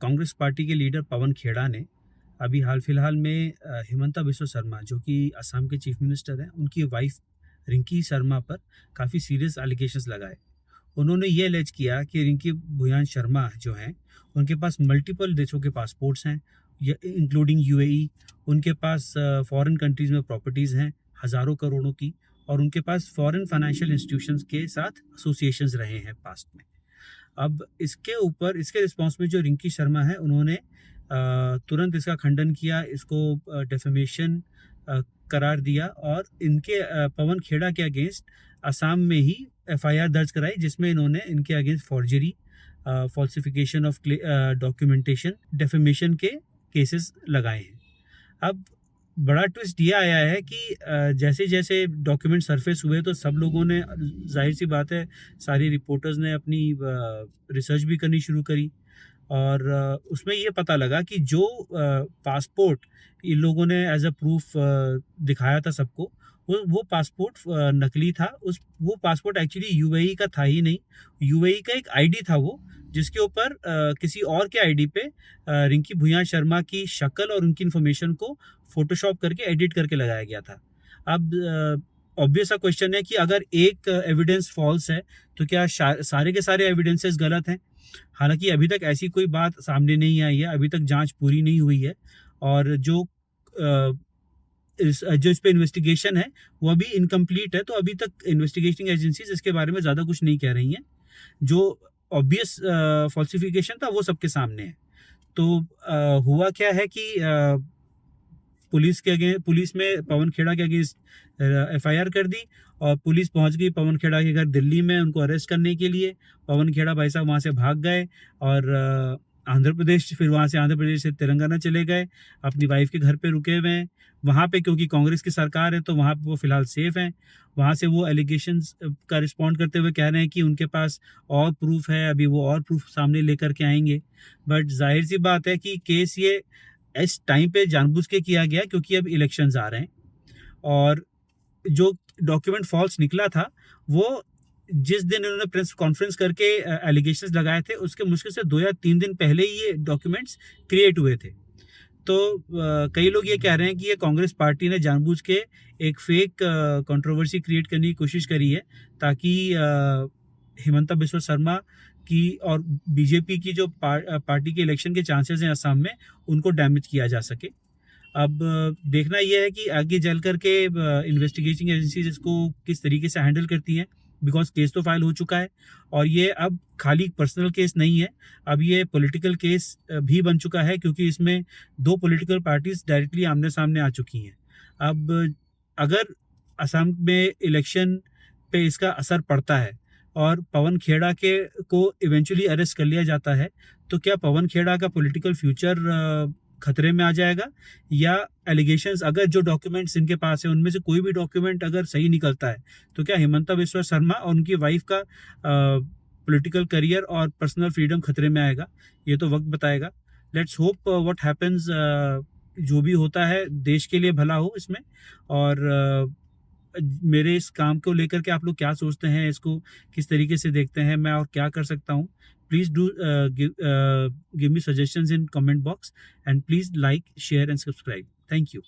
Congress party के leader Pawan Khera ने अभी हाल फिलहाल में हिमंता बिस्वा शर्मा जो कि असम के चीफ मिनिस्टर हैं, उनकी वाइफ रिंकी शर्मा पर काफ़ी सीरियस एलिगेशंस लगाए। उन्होंने ये एलेज किया कि रिंकी भुयान शर्मा जो हैं, उनके पास मल्टीपल देशों के पासपोर्ट्स हैं, इंक्लूडिंग यूएई। उनके पास फॉरेन कंट्रीज़ में प्रॉपर्टीज़ हैं हज़ारों करोड़ों की, और उनके पास फॉरेन फाइनेंशियल इंस्टीट्यूशंस के साथ एसोसिएशंस रहे हैं पास्ट में। अब इसके रिस्पॉन्स में जो रिंकी शर्मा है, उन्होंने तुरंत इसका खंडन किया, इसको डेफेमेशन करार दिया, और इनके पवन खेड़ा के अगेंस्ट असम में ही एफआईआर दर्ज कराई, जिसमें इन्होंने इनके against forgery, falsification of documentation, defamation के केसेस लगाए हैं। अब बड़ा ट्विस्ट ये आया है कि जैसे जैसे डॉक्यूमेंट सरफेस हुए तो सब लोगों ने, जाहिर सी बात है, सारी रिपोर्टर्स ने अपनी रिसर्च भी करनी शुरू करी, और उसमें ये पता लगा कि जो पासपोर्ट इन लोगों ने एज अ प्रूफ दिखाया था सबको, वो पासपोर्ट नकली था। वो पासपोर्ट एक्चुअली यूएई का था ही नहीं, यूएई का एक आईडी था वो, जिसके ऊपर किसी और के आईडी पे रिंकी भुयान शर्मा की शक्ल और उनकी इन्फॉर्मेशन को फोटोशॉप करके एडिट करके लगाया गया था। अब ऑब्वियस सा क्वेश्चन है कि अगर एक एविडेंस फॉल्स है तो क्या सारे के सारे एविडेंसेस गलत हैं? हालांकि अभी तक ऐसी कोई बात सामने नहीं आई है, अभी तक जांच पूरी नहीं हुई है, और जो इस पे इन्वेस्टिगेशन है वो अभी इनकम्प्लीट है, तो अभी तक इन्वेस्टिगेटिंग एजेंसीज इसके बारे में ज़्यादा कुछ नहीं कह रही हैं। जो ऑब्वियस फॉल्सिफिकेशन था वो सबके सामने है। तो हुआ क्या है कि पुलिस में पवन खेड़ा के अगेंस्ट एफआईआर कर दी, और पुलिस पहुंच गई पवन खेड़ा के घर दिल्ली में उनको अरेस्ट करने के लिए। पवन खेड़ा भाई साहब वहां से भाग गए, और आंध्र प्रदेश, फिर वहां से आंध्र प्रदेश से तेलंगाना चले गए, अपनी वाइफ के घर पे रुके हुए हैं वहां पे, क्योंकि कांग्रेस की सरकार है तो वहां पे वो फिलहाल सेफ हैं। वहां से वो एलिगेशंस का रिस्पॉन्ड करते हुए कह रहे हैं कि उनके पास और प्रूफ है, अभी वो और प्रूफ सामने लेकर के आएंगे। बट जाहिर सी बात है कि केस ये इस टाइम पे जानबूझ के किया गया क्योंकि अब इलेक्शंस आ रहे हैं, और जो डॉक्यूमेंट फॉल्स निकला था वो जिस दिन इन्होंने प्रेस कॉन्फ्रेंस करके एलिगेशंस लगाए थे, उसके मुश्किल से 2 या 3 दिन पहले ही ये डॉक्यूमेंट्स क्रिएट हुए थे। तो कई लोग ये कह रहे हैं कि ये कांग्रेस पार्टी ने जानबूझ के एक फेक कंट्रोवर्सी क्रिएट करने की कोशिश करी है, ताकि हिमंता बिस्वा शर्मा की और बीजेपी की जो पार्टी के इलेक्शन के चांसेस हैं असम में, उनको डैमेज किया जा सके। अब देखना यह है कि आगे चल करके इन्वेस्टिगेटिंग एजेंसीज इसको किस तरीके से हैंडल करती हैं, बिकॉज केस तो फाइल हो चुका है, और ये अब खाली पर्सनल केस नहीं है, अब ये पॉलिटिकल केस भी बन चुका है, क्योंकि इसमें 2 पॉलिटिकल पार्टीज डायरेक्टली आमने सामने आ चुकी हैं। अब अगर असम में इलेक्शन पे इसका असर पड़ता है और पवन खेड़ा के को इवेंचुअली अरेस्ट कर लिया जाता है, तो क्या पवन खेड़ा का पॉलिटिकल फ्यूचर खतरे में आ जाएगा? या एलिगेशंस, अगर जो डॉक्यूमेंट्स इनके पास है उनमें से कोई भी डॉक्यूमेंट अगर सही निकलता है, तो क्या हिमंता बिस्वा शर्मा और उनकी वाइफ का पॉलिटिकल करियर और पर्सनल फ्रीडम खतरे में आएगा? ये तो वक्त बताएगा। Let's hope what happens. जो भी होता है देश के लिए भला हो इसमें। और मेरे इस काम को लेकर के आप लोग क्या सोचते हैं, इसको किस तरीके से देखते हैं, मैं और क्या कर सकता हूँ? Please do give me suggestions in comment box, and please like, share and subscribe. Thank you.